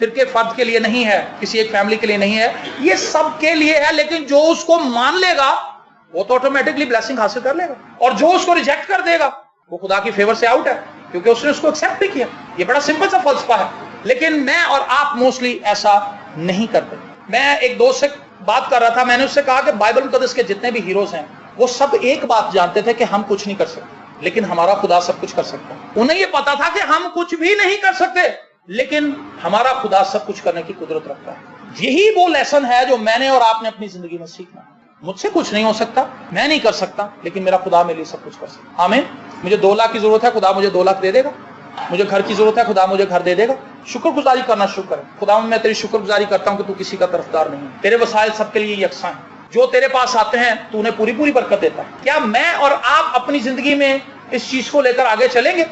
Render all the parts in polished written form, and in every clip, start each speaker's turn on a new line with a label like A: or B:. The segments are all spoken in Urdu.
A: فرقے فرد کے لیے نہیں ہے, کسی ایک فیملی کے لیے نہیں ہے, یہ سب کے لیے ہے. لیکن جو اس کو مان لے گا وہ تو آٹومیٹکلی بلیسنگ حاصل کر لے گا, اور جو اس کو ریجیکٹ کر دے گا وہ خدا کی فیور سے آؤٹ ہے, کیونکہ اس نے اس کو ایکسپٹ بھی کیا. یہ بڑا سمپل سا فلسفہ ہے, لیکن میں اور آپ موسٹلی ایسا نہیں کرتے. میں ایک دوست سے بات کر رہا تھا, میں نے اس سے کہا کہ بائبل مقدس کے جتنے بھی ہیروز ہیں وہ سب ایک بات جانتے تھے کہ ہم کچھ نہیں کر سکتے, لیکن ہمارا خدا سب کچھ کر سکتا ہے. انہیں یہ پتا تھا کہ ہم کچھ بھی نہیں کر سکتے, لیکن ہمارا خدا سب کچھ کرنے کی قدرت رکھتا ہے. یہی وہ لیسن ہے جو میں نے اور آپ نے اپنی زندگی میں سیکھنا. مجھ سے کچھ نہیں ہو سکتا, میں نہیں کر سکتا, لیکن میرا خدا میرے لیے سب کچھ کر سکتا. آمین. مجھے 2 لاکھ کی ضرورت ہے, خدا مجھے 2 لاکھ دے دے گا. مجھے گھر کی ضرورت ہے, خدا مجھے گھر دے دے گا. شکر گزاری کرنا شروع کریں. خدا میں تیری شکر گزاری کرتا ہوں کہ تو کسی کا طرفدار نہیں ہے. تیرے وسائل سب کے لیے یکساں ہیں, جو تیرے پاس آتے ہیں تو انہیں پوری پوری برکت دیتا ہے. کیا میں اور آپ اپنی زندگی میں اس چیز کو لے کر آگے چلیں گے,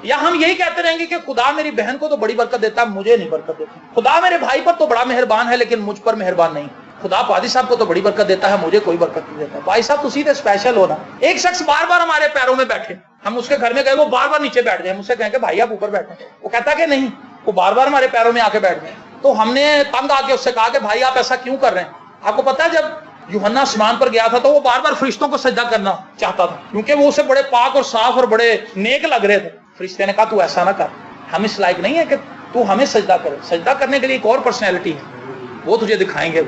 A: یا ہم یہی کہتے رہیں گے کہ خدا میری بہن کو تو بڑی برکت دیتا ہے, مجھے نہیں برکت دیتا. خدا میرے بھائی پر تو بڑا مہربان ہے, لیکن مجھ پر مہربان نہیں. خدا پادری صاحب کو تو بڑی برکت دیتا ہے, مجھے کوئی برکت نہیں دیتا. بھائی صاحب تو سیدھے اسپیشل ہونا. ایک شخص بار بار ہمارے پیروں میں بیٹھے, ہم اس کے گھر میں گئے, وہ بار بار نیچے بیٹھ جائے, ہم اس سے کہیں کہ بھائی آپ اوپر بیٹھے, وہ کہتا کہ نہیں, وہ بار بار ہمارے پیروں میں آ کے بیٹھ گئے. تو ہم نے تنگ آ کے اس سے کہا کہ بھائی آپ ایسا کیوں کر رہے ہیں؟ آپ کو پتا ہے جب یوحنا آسمان پر گیا تھا تو وہ بار بار فرشتوں کو سجدہ کرنا چاہتا تھا, کیونکہ وہ اسے بڑے پاک اور صاف اور بڑے نیک لگ رہے تھے. فرشتے نے کہا تو ایسا نہ کر, ہم اس لائق نہیں ہے کہ تو ہمیں سجدہ کرے. سجدہ کرنے کے لیے ایک اور پرسنالٹی ہے, وہ تجھے دکھائیں گے.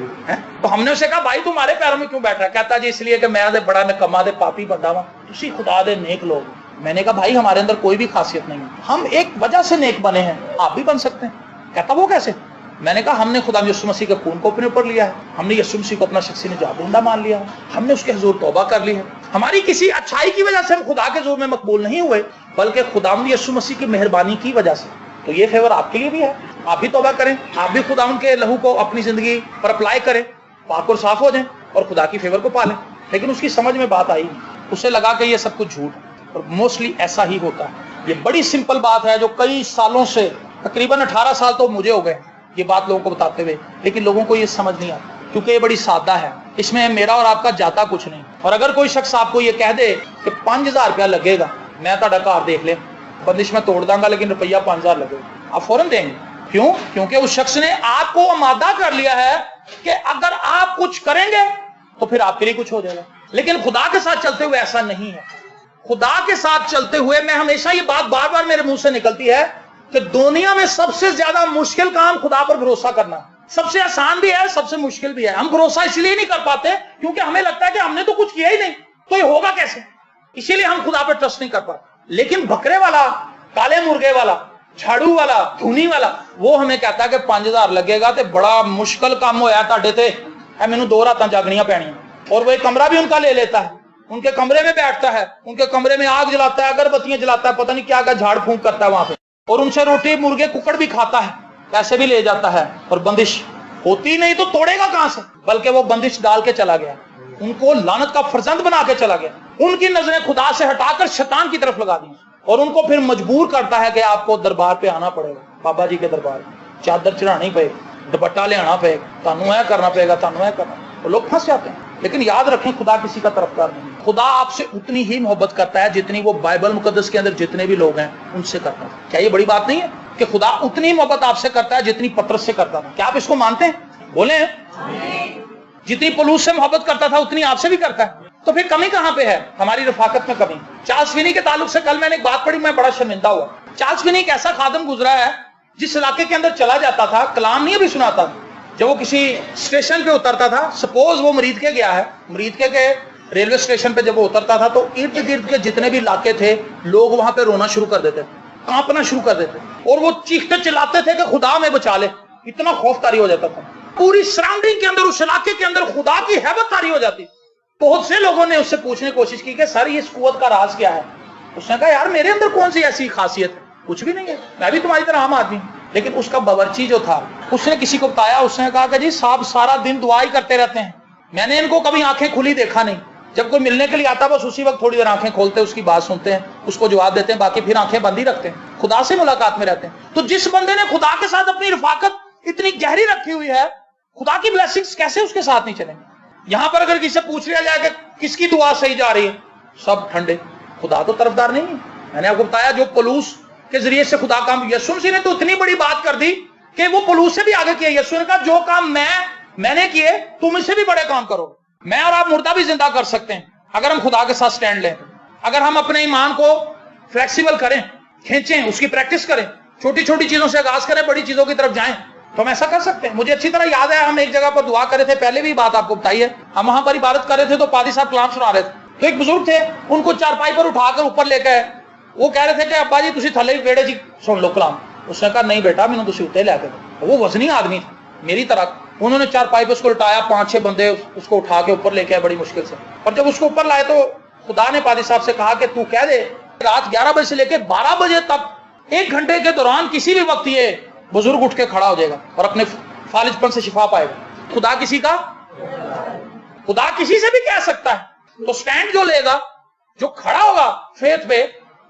A: تو ہم نے اسے کہا بھائی تمہارے پیروں میں کیوں بیٹھ رہا ہے؟ کہتا جی اس لیے کہ میں بڑا نکما دے پاپی بندہ ہوں, تسی خدا دے نیک لوگ. میں نے کہا بھائی ہمارے اندر کوئی بھی خاصیت نہیں ہے, ہم ایک وجہ سے نیک بنے ہیں, آپ بھی بن سکتے ہیں. کہتا وہ کیسے؟ میں نے کہا ہم نے خدا یسوع مسیح کے خون کو اپنے اوپر لیا ہے, ہم نے یسوع مسیح کو اپنا شخصی نجات دہندہ مان لیا ہے, ہم نے اس کے حضور توبہ کر لی ہے. ہماری کسی اچھائی کی وجہ سے ہم خدا کے حضور میں مقبول نہیں ہوئے, بلکہ خداوند یسوع مسیح کی مہربانی کی وجہ سے. تو یہ فیور آپ کے لیے بھی ہے, آپ بھی توبہ کریں, آپ بھی خداوند کے لہو کو اپنی زندگی پر اپلائی کریں, پاک اور صاف ہو جائیں اور خدا کی فیور کو پالیں. لیکن اس کی سمجھ میں بات آئی نہیں, اسے لگا کہ یہ سب کچھ جھوٹ ہے, اور موسٹلی ایسا ہی ہوتا ہے. یہ بڑی سمپل بات ہے جو کئی سالوں سے, تقریباً 18 سال تو مجھے ہو گئے یہ بات لوگوں کو بتاتے ہوئے, لیکن لوگوں کو یہ سمجھ نہیں آتی, کیونکہ یہ بڑی سادہ ہے, اس میں میرا اور آپ کا جاتا کچھ نہیں. اور اگر کوئی شخص آپ کو یہ کہہ دے کہ 5000 روپیہ لگے گا, میں تہاڈا گھر دیکھ لیں, بندش میں توڑ داں گا, لیکن روپیہ 5000 لگے گا, آپ فوراً دیں گے. کیوں؟ کیونکہ اس شخص نے آپ کو آمادہ کر لیا ہے کہ اگر آپ کچھ کریں گے تو پھر آپ کے لیے کچھ ہو جائے گا. لیکن خدا کے ساتھ چلتے ہوئے ایسا نہیں ہے. خدا کے ساتھ چلتے ہوئے میں ہمیشہ یہ بات بار بار میرے منہ سے نکلتی ہے کہ دنیا میں سب سے زیادہ مشکل کام خدا پر بھروسہ کرنا. سب سے آسان بھی ہے, سب سے مشکل بھی ہے. ہم بھروسہ اس لیے نہیں کر پاتے کیونکہ ہمیں لگتا ہے کہ ہم نے تو کچھ کیا ہی نہیں, تو یہ ہوگا کیسے, اسی لیے ہم خدا پر ٹرسٹ نہیں کر پاتے. لیکن بکرے والا, کالے مرغے والا, جھاڑو والا, دھونی والا, وہ ہمیں کہتا ہے کہ 5000 لگے گا, تے بڑا مشکل کام ہویا تہاڈے تے, مینوں 2 راتاں جاگنیاں پینیاں. اور وہ ایک کمرہ بھی ان کا لے لیتا ہے, ان کے کمرے میں بیٹھتا ہے, ان کے کمرے میں آگ جلاتا ہے, اگر بتیاں جلاتا ہے, پتہ نہیں کیا جھاڑ پھونک کرتا ہے وہاں پہ, اور ان سے روٹی مرغے ککڑ بھی کھاتا ہے, پیسے بھی لے جاتا ہے, اور بندش ہوتی نہیں تو توڑے گا کہاں سے, بلکہ وہ بندش ڈال کے چلا گیا, ان کو لعنت کا فرزند بنا کے چلا گیا. ان کی نظریں خدا سے ہٹا کر شیطان کی طرف لگا دی, اور ان کو پھر مجبور کرتا ہے کہ آپ کو دربار پہ آنا پڑے گا, بابا جی کے دربار میں چادر چڑھانی پڑے گی, دوپٹہ لے آنا پڑے گا, تانوں اے کرنا پڑے گا, تانوں اے کرنا. وہ لوگ پھنس جاتے ہیں. لیکن یاد رکھیں خدا کسی کا طرفدار نہیں. خدا آپ سے اتنی ہی محبت کرتا ہے جتنی وہ بائبل مقدس کے اندر جتنے بھی لوگ ہیں ان سے کرتا ہے. کیا یہ بڑی بات نہیں ہے کہ خدا اتنی محبت آپ سے کرتا ہے جتنی پطرس سے کرتا تھا؟ کیا آپ اس کو مانتے ہیں؟ بولیں. جتنی پولس سے محبت کرتا تھا اتنی آپ سے بھی کرتا ہے. تو پھر کمی کہاں پہ ہے؟ ہماری رفاقت میں کمی. چارلس فینی کے تعلق سے کل میں نے ایک بات پڑھی, میں بڑا شرمندہ ہوا. چارلس فینی ایک ایسا خادم گزرا ہے جس علاقے کے اندر چلا جاتا تھا, کلام نہیں ابھی سناتا تھا. جب وہ کسی اسٹیشن پہ اترتا تھا, سپوز وہ مرید کے گیا ہے, مرید کے ریلوے اسٹیشن پہ جب وہ اترتا تھا تو ارد گرد کے جتنے بھی علاقے تھے لوگ وہاں پہ رونا شروع کر دیتے, کانپنا شروع کر دیتے, اور وہ چیختے چلاتے تھے کہ خدا میں بچا لے. اتنا خوف طاری ہو جاتا تھا. پوری سراؤنڈنگ کے اندر, اس علاقے کے اندر خدا کی ہیبت طاری ہو جاتی. بہت سے لوگوں نے اس سے پوچھنے کی کوشش کی کہ سر یہ اس قوت کا راز کیا ہے؟ اس نے کہا یار میرے اندر کون سی ایسی خاصیت ہے, کچھ بھی نہیں ہے, میں بھی تمہاری طرح عام آدمی ہوں. لیکن اس کا باورچی جو تھا, اس نے کسی کو بتایا, اس نے کہا کہ جی صاحب سارا دن دعا ہی کرتے رہتے ہیں, میں نے ان کو کبھی آنکھیں کھلی دیکھا نہیں. جب کوئی ملنے کے لیے آتا بس اسی وقت تھوڑی دیر آنکھیں کھولتے, اس کی بات سنتے ہیں, اس کو جواب دیتے ہیں, باقی پھر آنکھیں بند ہی رکھتے ہیں, خدا سے ملاقات میں رہتے ہیں. تو جس بندے نے خدا کے ساتھ اپنی رفاقت اتنی گہری رکھی ہوئی ہے, خدا کی بلیسنگز کیسے اس کے ساتھ نہیں چلیں گے؟ یہاں پر اگر کسی سے پوچھ لیا جائے کہ کس کی دعا صحیح جا رہی ہے, سب ٹھنڈے. خدا تو طرفدار نہیں ہے. میں نے آپ کو بتایا جو پولس کے ذریعے سے خدا کام, یسوع مسیح نے تو اتنی بڑی بات کر دی کہ وہ پلوس سے بھی آگے کیا. یسوع نے کہا جو کام میں نے کیے تم اس سے بھی بڑے کام کرو. میں اور آپ مردہ بھی زندہ کر سکتے ہیں اگر ہم خدا کے ساتھ سٹینڈ لیں, اگر ہم اپنے ایمان کو فلیکسیبل کریں, کھینچیں, اس کی پریکٹس کریں, چھوٹی چھوٹی چیزوں سے آغاز کریں, بڑی چیزوں کی طرف جائیں, تو ہم ایسا کر سکتے ہیں. مجھے اچھی طرح یاد ہے ہم ایک جگہ پر دعا کر رہے تھے, پہلے بھی بات آپ کو بتائی ہے, ہم وہاں پر عبادت کر رہے تھے تو پادری صاحب کلام سنا رہے تھے. تو ایک بزرگ تھے, ان کو چارپائی پر اٹھا کر اوپر لے گئے. وہ کہہ رہے تھے کہ ابا جی تسی تھلے ویڑے جی سن لو کلام. اس نے کہا نہیں بیٹا مینوں تسی اوتے لے کے. وہ وزنی آدمی تھا میری طرح. انہوں نے چارپائی پہ اس کو لٹایا, 5-6 بندے اس کو اٹھا کے اوپر لے کے آئے بڑی مشکل سے. اور جب اس کو اوپر لائے تو خدا نے پادری صاحب سے کہا کہ تو کہہ دے رات 11 بجے سے لے کے 12 بجے تک 1 گھنٹے کے دوران کسی بھی وقت یہ بزرگ اٹھ کے کھڑا ہو جائے گا اور اپنے فالج پن سے شفا پائے گا. خدا کسی سے بھی کہہ سکتا ہے. تو سٹینڈ جو لے گا, جو کھڑا ہوگا فیتھ پہ,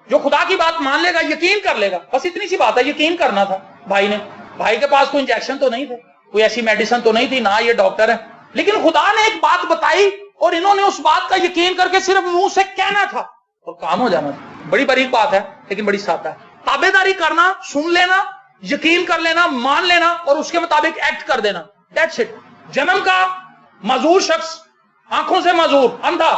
A: جو خدا کی بات مان لے گا, یقین کر لے گا. بس اتنی سی بات ہے, یقین کرنا تھا. بھائی کے پاس کوئی انجیکشن تو نہیں تھے, کوئی ایسی میڈیسن تو نہیں تھی, نہ یہ ڈاکٹر ہے, لیکن خدا نے ایک بات بتائی اور انہوں نے اس بات کا یقین کر کے صرف منہ سے کہنا تھا اور کام ہو جانا تھا. بڑی باریک بات ہے لیکن بڑی سادہ ہے. تابع داری کرنا, سن لینا, یقین کر لینا, مان لینا اور اس کے مطابق ایکٹ کر دینا. That's it. جنم کا معذور شخص, آنکھوں سے معذور, اندھا,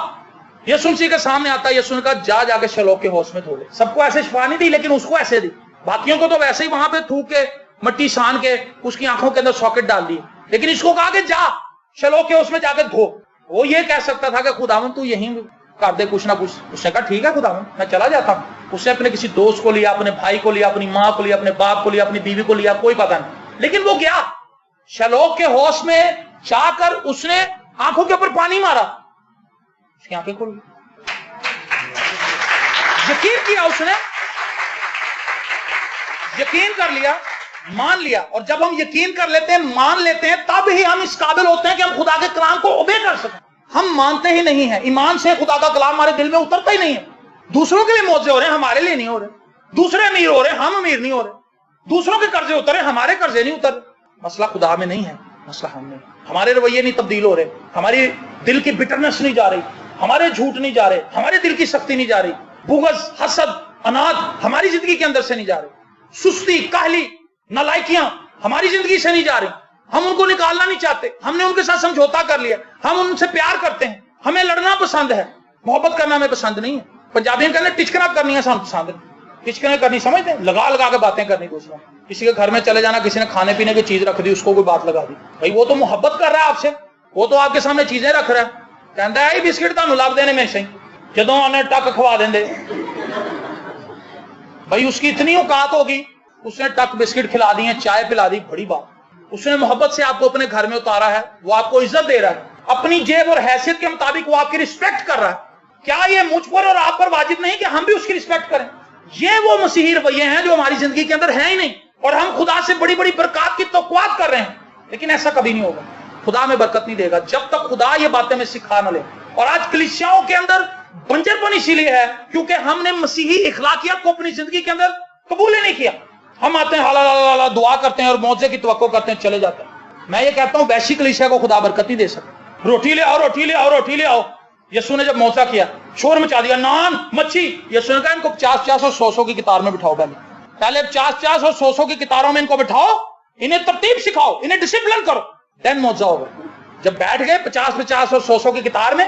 A: یسوع مسیح کے سامنے آتا ہے. یسوع نے کہا جا کے شلوہ کے ہوش میں دھو لے. سب کو ایسے شفا نہیں دی لیکن اس کو ایسے دی. باقیوں کو تو ویسے ہی وہاں پہ تھوک کے مٹی سان کے اس کی آنکھوں کے اندر ساکٹ ڈال دی, لیکن اس کو کہا کہ جا شلوہ کے ہوش میں جا کے دھو. وہ یہ کہہ سکتا تھا کہ خداوند تو یہیں کر دے کچھ نہ کچھ. اس نے کہا ٹھیک ہے خداوند میں چلا جاتا ہوں. اس نے اپنے کسی دوست کو لیا, اپنے بھائی کو لیا, اپنی ماں کو لیا, اپنے باپ کو لیا, اپنی بیوی کو لیا, کوئی پتہ نہیں, لیکن وہ گیا شلوہ کے ہوش میں جا کر اس نے آنکھوں کے اوپر پانی مارا, اس کی آنکھیں کھل گئی. یقین کیا, اس نے یقین کر لیا, مان لیا. اور جب ہم یقین کر لیتے ہیں, مان لیتے ہیں, تب ہی ہم اس قابل ہوتے ہیں کہ ہم خدا کے کلام کو اوبے کر سکیں. ہم مانتے ہی نہیں ہیں, ایمان سے خدا کا کلام ہمارے دل میں اترتا ہی نہیں ہے. دوسروں کے لیے معجزے ہو رہے ہیں, ہمارے لیے نہیں ہو رہے. دوسرے امیر ہو رہے ہیں, ہم امیر نہیں ہو رہے. دوسروں کے قرضے اتر رہے ہیں, ہمارے قرضے نہیں اتر رہے. مسئلہ خدا میں نہیں ہے, مسئلہ ہم میں. ہمارے رویے نہیں تبدیل ہو رہے, ہماری دل کی بٹرنس نہیں جا رہی, ہمارے جھوٹ نہیں جا رہے, ہمارے دل کی سختی نہیں جا رہی, بغض, حسد, اناد ہماری زندگی کے اندر سے نہیں جا رہی, سستی, کاہلی, نالائکیاں ہماری زندگی سے نہیں جا رہی. ہم ان کو نکالنا نہیں چاہتے, ہم نے ان کے ساتھ سمجھوتا کر لیا, ہم ان سے پیار کرتے ہیں, ہمیں لڑنا پسند ہے, محبت کرنا ہمیں پسند نہیں ہے. پنجابی میں کہتے ہیں ٹچکنا کرنی ہے سانو پسند ہے. ٹچکنے کرنی سمجھتے ہیں, لگا کے باتیں کرنی دوسروں. کسی کے گھر میں چلے جانا, کسی نے کھانے پینے کی چیز رکھ دی, اس کو کوئی بات لگا دی. بھائی وہ تو محبت کر رہا ہے آپ سے, وہ تو آپ کے سامنے چیزیں رکھ رہا ہے, کہتا ہے بسکٹ تمہیں لب دینے میں سے جدوں انہیں ٹک کھوا دیں. بھائی اس کی اتنی اوقات ہوگی, اس نے ٹک بسکٹ کھلا دی ہیں, چائے پلا دی, بڑی بات. اس نے محبت سے آپ کو اپنے گھر میں اتارا ہے, وہ آپ کو عزت دے رہا ہے, اپنی جیب اور حیثیت کے مطابق وہ آپ کی رسپیکٹ کر رہا ہے. کیا یہ مجھ پر اور آپ پر واجب نہیں کہ ہم بھی اس کی رسپیکٹ کریں؟ یہ وہ مسیحی رویے ہیں جو ہماری زندگی کے اندر ہیں ہی نہیں, اور ہم خدا سے بڑی بڑی برکات کی توقعات کر رہے ہیں, لیکن ایسا کبھی نہیں ہوگا. خدا میں برکت نہیں دے گا جب تک خدا یہ باتیں میں سکھا نہ لے. اور آج کلیسیاؤں کے اندر بنجر پن اسی لیے ہے کیونکہ ہم نے مسیحی اخلاقیات کو اپنی زندگی کے اندر قبول ہی نہیں کیا. ہم آتے ہیں حالا دعا کرتے ہیں اور معجزے کی توقع کرتے ہیں, چلے جاتے ہیں. میں یہ کہتا ہوں ویسی کلیسیا کو خدا برکت نہیں دے سکتا. روٹی لے آؤ, روٹی لے آؤ, روٹی لے آؤ. یسوع نے جب معجزہ کیا, شور مچا دیا, نان, مچھی. یسوع نے کہا ان کو 50 اور 100 کی قطار میں بٹھاؤ. پہلے 50 اور 100 کی قطاروں میں ان کو بٹھاؤ, انہیں ترتیب سکھاؤ, انہیں ڈسپلن کرو, دین معجزہ ہوگا. جب بیٹھ گئے 50 اور 100 کی قطار میں,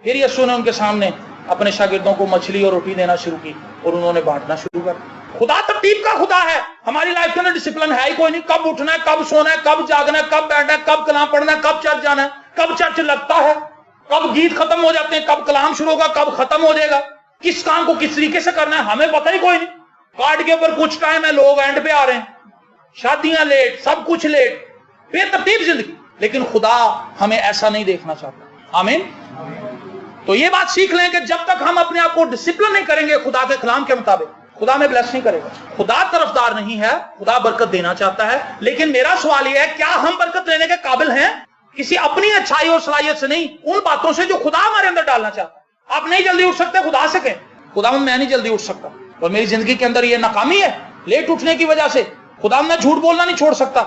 A: پھر یسوع نے ان کے سامنے اپنے شاگردوں کو مچھلی اور روٹی دینا شروع کی اور انہوں نے بانٹنا شروع کر. خدا ترتیب کا خدا ہے. ہماری لائف کے اندر ڈسپلن ہے ہی کوئی نہیں. کب اٹھنا ہے, کب سونا ہے, کب جاگنا ہے, کب بیٹھنا ہے, کب کلام پڑھنا ہے, کب چرچ جانا ہے, کب چرچ لگتا ہے, کب گیت ختم ہو جاتے ہیں, کب کلام شروع ہوگا, کب ختم ہو جائے گا, کس کام کو کس طریقے سے کرنا ہے, ہمیں پتہ ہی کوئی نہیں. کارڈ کے اوپر کچھ ٹائم ہے, لوگ اینڈ پہ آ رہے ہیں, شادیاں لیٹ, سب کچھ لیٹ, بے ترتیب زندگی. لیکن خدا ہمیں ایسا نہیں دیکھنا چاہتا. آمین. تو یہ بات سیکھ لیں کہ جب تک ہم اپنے آپ کو ڈسپلن نہیں کریں گے خدا کے کلام کے مطابق, خدا میں بلیس نہیں کرے گا. خدا طرفدار نہیں ہے, خدا برکت دینا چاہتا ہے. لیکن میرا سوال یہ ہے, کیا ہم برکت لینے کے قابل ہیں؟ کسی اپنی اچھائی اور صلاحیت سے نہیں, ان باتوں سے جو خدا ہمارے اندر ڈالنا چاہتا ہے. آپ نہیں جلدی اٹھ سکتے, خدا سے کہیں خدا میں نہیں جلدی اٹھ سکتا اور میری زندگی کے اندر یہ ناکامی ہے لیٹ اٹھنے کی وجہ سے. خدا میں جھوٹ بولنا نہیں چھوڑ سکتا,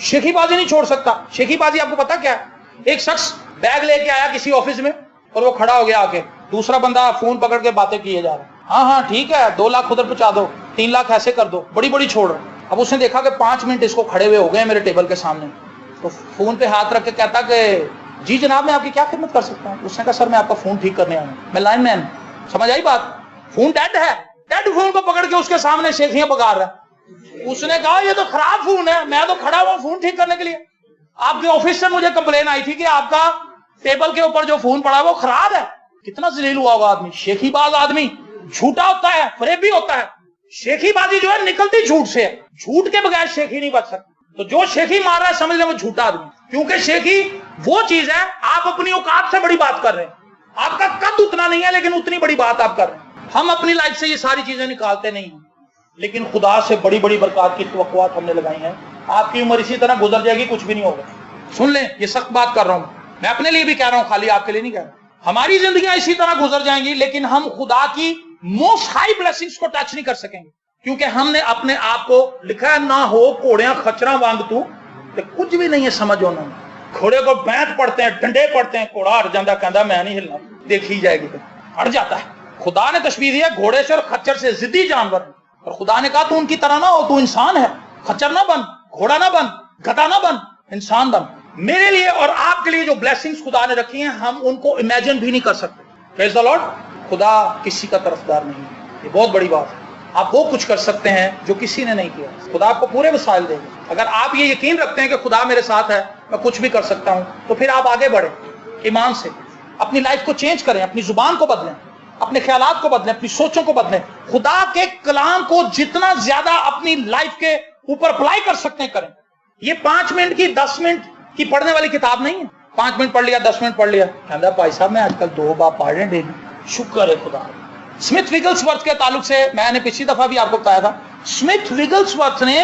A: شیخی بازی نہیں چھوڑ سکتا. شیخی بازی آپ کو پتا کیا ہے؟ ایک شخص بیگ لے کے آیا کسی آفس میں اور وہ کھڑا ہو گیا آ کے, دوسرا بندہ فون پکڑ کے باتیں کیے جا رہا ہے. ہاں ٹھیک ہے, 2 لاکھ ادھر پہنچا دو, 3 لاکھ ایسے کر دو, بڑی چھوڑ رہا. اب اس نے دیکھا کہ 5 منٹ اس کو کھڑے ہوئے ہو گئے میرے ٹیبل کے سامنے، تو فون پہ ہاتھ رکھ کے کہتا کہ جی جناب میں آپ کی کیا خدمت کر سکتا ہوں؟ اس نے کہا سر میں آپ کا فون ٹھیک کرنے آیا ہوں، میں لائن مین۔ سمجھ آئی بات؟ فون ڈیڈ ہے، ڈیڈ فون کو پکڑ کے اس کے سامنے شیخیاں پکار رہا ہے۔ اس نے کہا یہ تو خراب فون ہے، میں تو کھڑا ہوا فون ٹھیک کرنے کے لیے، آپ کے آفس سے مجھے کمپلین آئی تھی کہ آپ کا ٹیبل کے اوپر جو فون پڑا ہے وہ خراب ہے۔ کتنا ذلیل ہوا ہوگا آدمی، شیخی باز آدمی، جھوٹا ہوتا ہے، فریبی ہوتا ہے۔ شیخی بازی جو ہے نکلتی جھوٹ سے ہے، جھوٹ کے بغیر شیخی نہیں بچ سکتا۔ تو جو شیخی مار رہا ہے سمجھ لیں وہ جھوٹا آدمی، کیونکہ شیخی وہ چیز ہے، آپ اپنی اوقات سے بڑی بات کر رہے ہیں، آپ کا قد اتنا نہیں ہے لیکن اتنی بڑی بات آپ کر رہے ہیں۔ ہم اپنی لائف سے یہ ساری چیزیں نکالتے نہیں ہیں، لیکن خدا سے بڑی بڑی برکات کی توقعات ہم نے لگائی ہیں۔ آپ کی عمر اسی طرح گزر جائے گی، کچھ بھی نہیں ہوگا۔ سن لیں، یہ سخت بات کر رہا ہوں، میں اپنے لیے بھی کہہ رہا ہوں، خالی آپ کے لیے نہیں کہہ رہا ہوں۔ ہماری زندگیاں اسی طرح گزر جائیں گی، لیکن ہم خدا کی موسٹ ہائی بلیسنگز کو ٹچ نہیں کر سکیں گے، کیونکہ ہم نے اپنے آپ کو لکھا ہے نہ ہو گھوڑیاں خچراں وانگ تو کچھ بھی نہیں ہے سمجھ ہونا۔ گھوڑے کو بینت پڑتے ہیں، ڈنڈے پڑتے ہیں، گھوڑا ہٹ جاتا کہتا میں نہیں ہلنا، دیکھی جائے گی، ہٹ جاتا ہے۔ خدا نے تشبیہ دیا گھوڑے سے اور خچر سے، ضدی جانور، اور خدا نے کہا تو ان کی طرح نہ ہو، تو انسان ہے، خچر نہ بن، گھوڑا نہ بن، گدھا نہ بن، انسان بن۔ میرے لیے اور آپ کے لیے جو بلیسنگز خدا نے رکھی ہیں ہم ان کو امیجن بھی نہیں کر سکتے۔ پریز دی لارڈ۔ خدا کسی کا طرفدار نہیں ہے، یہ بہت بڑی بات ہے۔ آپ وہ کچھ کر سکتے ہیں جو کسی نے نہیں کیا، خدا آپ کو پورے وسائل دے گا۔ اگر آپ یہ یقین رکھتے ہیں کہ خدا میرے ساتھ ہے، میں کچھ بھی کر سکتا ہوں، تو پھر آپ آگے بڑھیں ایمان سے، اپنی لائف کو چینج کریں، اپنی زبان کو بدلیں، اپنے خیالات کو بدلیں، اپنی سوچوں کو بدلیں، خدا کے کلام کو جتنا زیادہ اپنی لائف کے اوپر اپلائی کر سکتے ہیں کریں۔ یہ 5 منٹ کی 10 منٹ کی پڑھنے والی کتاب نہیں ہے، 5 منٹ پڑھ لیا، 10 منٹ پڑھ لیا، کہتا بھائی صاحب میں آج کل 2 بار پڑھ رہے ہیں ڈیلی، شکر ہے خدا۔ اسمتھ وگلسورتھ کے تعلق سے میں نے پچھلی دفعہ بھی آپ کو بتایا تھا، اسمتھ وگلسورتھ نے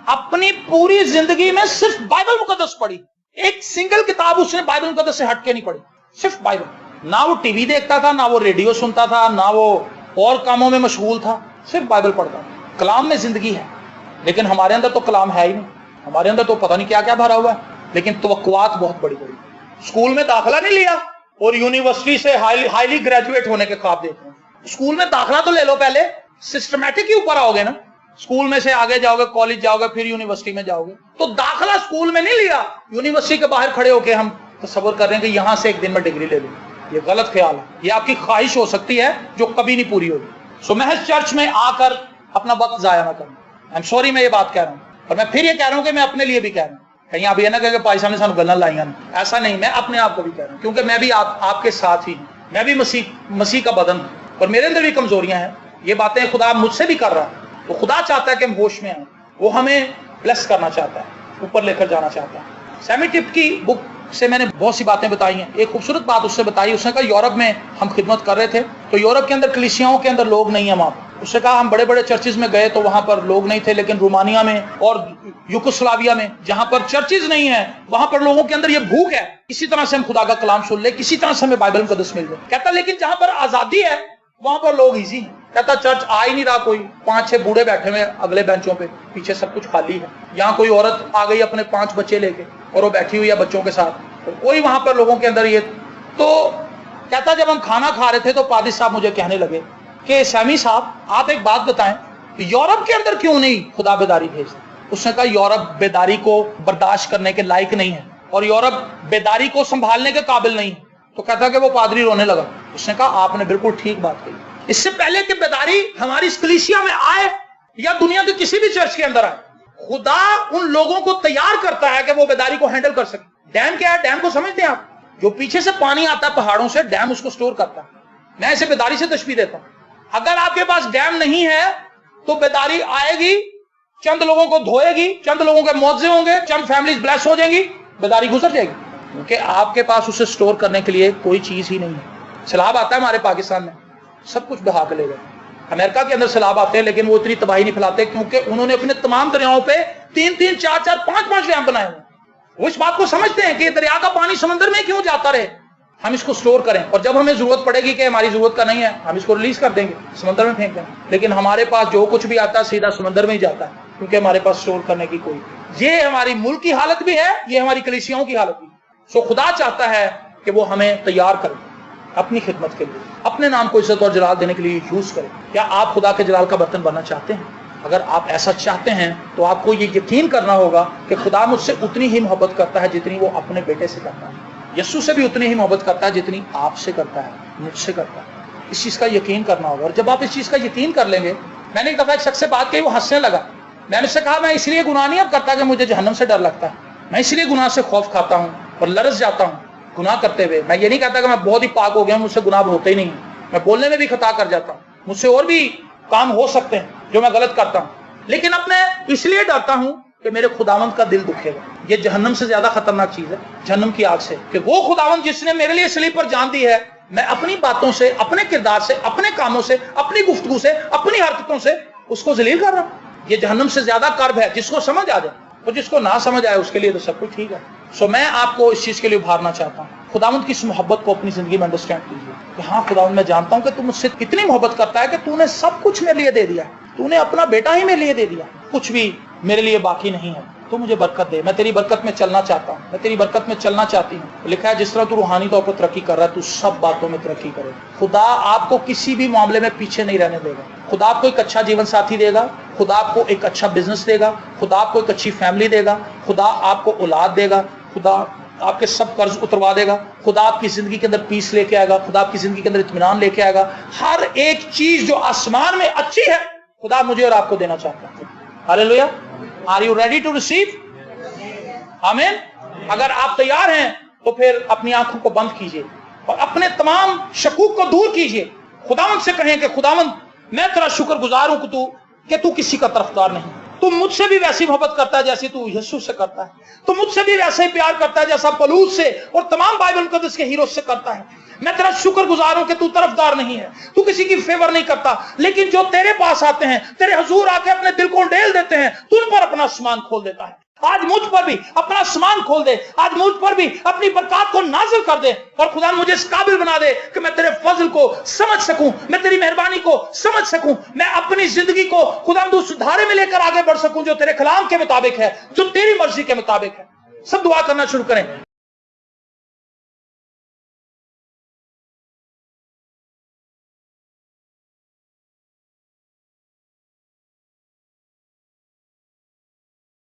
A: اپنی پوری زندگی میں صرف بائبل مقدس پڑھی، ایک سنگل کتاب اس نے بائبل مقدس سے ہٹ کے نہیں پڑھی، صرف بائبل۔ نہ وہ ٹی وی دیکھتا تھا، نہ وہ ریڈیو سنتا تھا، نہ وہ اور کاموں میں مشغول تھا، صرف بائبل پڑھتا تھا۔ کلام میں زندگی ہے، لیکن ہمارے اندر تو کلام ہے ہی نہیں، ہمارے اندر تو پتہ نہیں کیا کیا بھرا ہوا ہے، لیکن توقعات بہت بڑی بڑی۔ اسکول میں داخلہ نہیں لیا اور یونیورسٹی سے ہائیلی گریجویٹ ہونے کے خواب دیتے ہیں۔ اسکول میں داخلہ تو لے لو، پہلے سسٹمیٹک ہی اوپر آؤ گے نا، اسکول میں سے آگے جاؤ گے، کالج جاؤ گے، پھر یونیورسٹی میں جاؤ گے۔ تو داخلہ اسکول میں نہیں لیا، یونیورسٹی کے باہر کھڑے ہو کے ہم تصور کر رہے ہیں کہ یہاں سے ایک دن میں ڈگری لے لوں، یہ غلط خیال ہے، یہ آپ کی خواہش ہو سکتی ہے جو کبھی نہیں پوری ہوگی۔ سو محض چرچ میں آ کر اپنا وقت ضائع نہ کرنا۔ آئی ایم سوری میں یہ بات کہہ رہا ہوں، اور میں پھر یہ کہہ رہا ہوں کہ میں اپنے لیے بھی کہہ رہا ہوں، کہیں آپ یہ نہ کہیں کہ پائی صاحب نے سانو گلاں لائیاں، ایسا نہیں، میں اپنے آپ کو بھی کہہ رہا ہوں، کیونکہ میں بھی آپ کے ساتھ ہی ہوں، میں بھی مسیح کا بدن ہوں، اور میرے اندر بھی کمزوریاں ہیں، یہ باتیں خدا مجھ سے بھی کر رہا ہے۔ تو خدا چاہتا ہے کہ ہم ہوش میں آئیں، وہ ہمیں بلیس کرنا چاہتا ہے، اوپر لے کر جانا چاہتا ہے۔ سیمی ٹپ کی بک سے میں نے بہت سی باتیں بتائی ہیں، ایک خوبصورت بات اس سے بتائی، اس نے کہا یورپ میں ہم خدمت کر رہے تھے تو یورپ کے اندر کلیسیاؤں کے اندر لوگ نہیں ہیں وہاں پر۔ اس نے کہا ہم بڑے بڑے چرچز میں گئے تو وہاں پر لوگ نہیں تھے، لیکن رومانیہ میں اور یوگوسلاویہ میں جہاں پر چرچز نہیں ہیں وہاں پر لوگوں کے اندر یہ بھوک ہے کسی طرح سے ہم خدا کا کلام سن لیں، کسی طرح سے ہمیں بائبل مقدس مل جائے۔ کہتا لیکن جہاں پر آزادی ہے وہاں پر لوگ ایزی ہیں۔ کہتا چرچ آ ہی نہیں رہا، کوئی 5-6 بوڑھے بیٹھے ہوئے اگلے بینچوں پہ، پیچھے سب کچھ خالی ہے۔ یہاں کوئی عورت آ گئی اپنے 5 بچے لے کے اور وہ بیٹھی ہوئی ہے بچوں کے ساتھ، تو کوئی وہاں پر لوگوں کے اندر یہ۔ تو کہتا جب ہم کھانا کھا رہے تھے تو پادری صاحب مجھے کہنے لگے کہ سیمی صاحب آپ ایک بات بتائیں، یورپ کے اندر کیوں نہیں خدا بیداری بھیجتا؟ اس نے کہا یورپ بیداری کو برداشت کرنے کے لائق نہیں ہے اور یورپ بیداری کو سنبھالنے کے قابل نہیں ہے۔ تو کہتا کہ وہ پادری رونے لگا۔ اس نے کہا آپ نے بالکل ٹھیک بات کہی، اس سے پہلے کہ بیداری ہماری اس کلیسیا میں آئے یا دنیا کے کسی بھی چرچ کے اندر آئے، خدا ان لوگوں کو تیار کرتا ہے کہ وہ بیداری کو ہینڈل کر سکے۔ ڈیم کیا ہے؟ ڈیم کو سمجھتے ہیں آپ؟ جو پیچھے سے پانی آتا ہے پہاڑوں سے، ڈیم اس کو سٹور کرتا ہے۔ میں اسے بیداری سے تشبیہ دیتا ہوں۔ اگر آپ کے پاس ڈیم نہیں ہے تو بیداری آئے گی، چند لوگوں کو دھوئے گی، چند لوگوں کے معاوضے ہوں گے، چند فیملیز بلیس ہو جائیں گی، بیداری گزر جائے گی، کیونکہ آپ کے پاس اسے سٹور کرنے کے لیے کوئی چیز ہی نہیں ہے۔ سیلاب آتا ہے ہمارے پاکستان میں، سب کچھ بہا کے لے گئے۔ امریکہ کے اندر سیلاب آتے ہیں لیکن وہ اتنی تباہی نہیں پھیلاتے کیونکہ انہوں نے اپنے تمام دریاؤں پہ 3-3, 4-4, 5-5 ڈیم بنائے ہوئے۔ وہ اس بات کو سمجھتے ہیں کہ دریا کا پانی سمندر میں کیوں جاتا رہے، ہم اس کو سٹور کریں، اور جب ہمیں ضرورت پڑے گی کہ ہماری ضرورت کا نہیں ہے ہم اس کو ریلیز کر دیں گے، سمندر میں پھینک دیں گے۔ لیکن ہمارے پاس جو کچھ بھی آتا ہے سیدھا سمندر میں ہی جاتا ہے، کیونکہ ہمارے پاس سٹور کرنے کی کوئی۔ یہ ہماری ملک کی حالت بھی ہے، یہ ہماری کلیسیاؤں کی حالت بھی ہے۔ سو خدا چاہتا ہے کہ وہ ہمیں تیار کرے اپنی خدمت کے لیے، اپنے نام کو عزت اور جلال دینے کے لیے یوز کرے۔ کیا آپ خدا کے جلال کا برتن بننا چاہتے ہیں؟ اگر آپ ایسا چاہتے ہیں تو آپ کو یہ یقین کرنا ہوگا کہ خدا مجھ سے اتنی ہی محبت کرتا ہے جتنی وہ اپنے بیٹے سے کرتا ہے، یسوع سے بھی اتنی ہی محبت کرتا ہے جتنی آپ سے کرتا ہے، مجھ سے کرتا ہے۔ اس چیز کا یقین کرنا ہوگا، اور جب آپ اس چیز کا یقین کر لیں گے، میں نے ایک دفعہ ایک شخص سے بات کی، وہ ہنسنے لگا۔ میں نے اس سے کہا میں اس لیے گناہ نہیں اب کرتا کہ مجھے جہنم سے ڈر لگتا ہے، میں اس لیے گناہ سے خوف کھاتا ہوں اور لرز جاتا ہوں گناہ کرتے ہوئے۔ میں یہ نہیں کہتا کہ میں بہت ہی پاک ہو گیا ہوں، مجھ سے گناہ ہوتے ہی نہیں، میں بولنے میں بھی خطا کر جاتا ہوں، مجھ سے اور بھی کام ہو سکتے ہیں جو میں غلط کرتا ہوں، لیکن اب میں اس لیے ڈرتا ہوں کہ میرے خداوند کا دل دکھے گا۔ یہ جہنم سے زیادہ خطرناک چیز ہے، جہنم کی آگ سے، کہ وہ خداوند جس نے میرے لیے صلیب پر جان دی ہے، میں اپنی باتوں سے، اپنے کردار سے، اپنے کاموں سے، اپنی گفتگو سے، اپنی حرکتوں سے اس کو ذلیل کر رہا ہوں۔ یہ جہنم سے زیادہ کرب ہے، جس کو سمجھ آ جائے، اور جس کو نہ سمجھ آئے اس کے لیے تو سب کچھ ٹھیک ہے۔ سو میں آپ کو اس چیز کے لیے ابھارنا چاہتا ہوں، خداوند کی اس محبت کو اپنی زندگی میں انڈرسٹینڈ کیجیے کہ ہاں خداوند میں جانتا ہوں کہ تو مجھ سے اتنی محبت کرتا ہے کہ تو نے سب کچھ میرے لیے دے دیا، تو نے اپنا بیٹا ہی میرے لیے دے دیا، کچھ بھی میرے لیے باقی نہیں ہے، تو مجھے برکت دے، میں تیری برکت میں چلنا چاہتا ہوں، میں تیری برکت میں چلنا چاہتی ہوں۔ لکھا ہے جس طرح تو روحانی طور پر ترقی کر رہا ہے تو سب باتوں میں ترقی کرے۔ خدا آپ کو کسی بھی معاملے میں پیچھے نہیں رہنے دے گا، خدا آپ کو ایک اچھا جیون ساتھی دے گا، خدا آپ کو ایک اچھا بزنس دے گا، خدا آپ کو ایک اچھی فیملی دے گا، خدا آپ کو اولاد دے گا، خدا آپ کے سب قرض اتروا دے گا، خدا آپ کی زندگی کے اندر پیس لے کے آئے گا، خدا آپ کی زندگی کے اندر اطمینان لے کے آئے گا۔ ہر ایک چیز جو آسمان میں اچھی ہے خدا مجھے اور آپ کو دینا چاہتا ہے۔ Hallelujah, are you ready to receive? آمین۔ اگر آپ تیار ہیں تو پھر اپنی آنکھوں کو بند کیجئے اور اپنے تمام شکوک کو دور کیجئے، خداوند سے کہیں کہ خداوند میں تیرا شکر گزار ہوں کہ تو کسی کا طرفدار نہیں، تو مجھ سے بھی ویسی محبت کرتا ہے جیسی تو یسوع سے کرتا ہے، تو مجھ سے بھی ویسے ہی پیار کرتا ہے جیسا پولس سے اور تمام بائبل مقدس کے ہیرو سے کرتا ہے۔ میں تیرا شکر گزار ہوں کہ تو طرفدار نہیں ہے، تو کسی کی فیور نہیں کرتا، لیکن جو تیرے پاس آتے ہیں، تیرے حضور آ کے اپنے دل کو ڈیل دیتے ہیں، تو ان پر اپنا آسمان کھول دیتا ہے۔ آج مجھ پر بھی اپنا آسمان کھول دے، آج مجھ پر بھی اپنی برکات کو نازل کر دے، اور خدا مجھے اس قابل بنا دے کہ میں تیرے فضل کو سمجھ سکوں، میں تیری مہربانی کو سمجھ سکوں، میں اپنی زندگی کو خدا اس دھارے میں لے کر آگے بڑھ سکوں جو تیرے کلام کے مطابق ہے، جو تیری مرضی کے مطابق ہے۔ سب دعا کرنا شروع کریں۔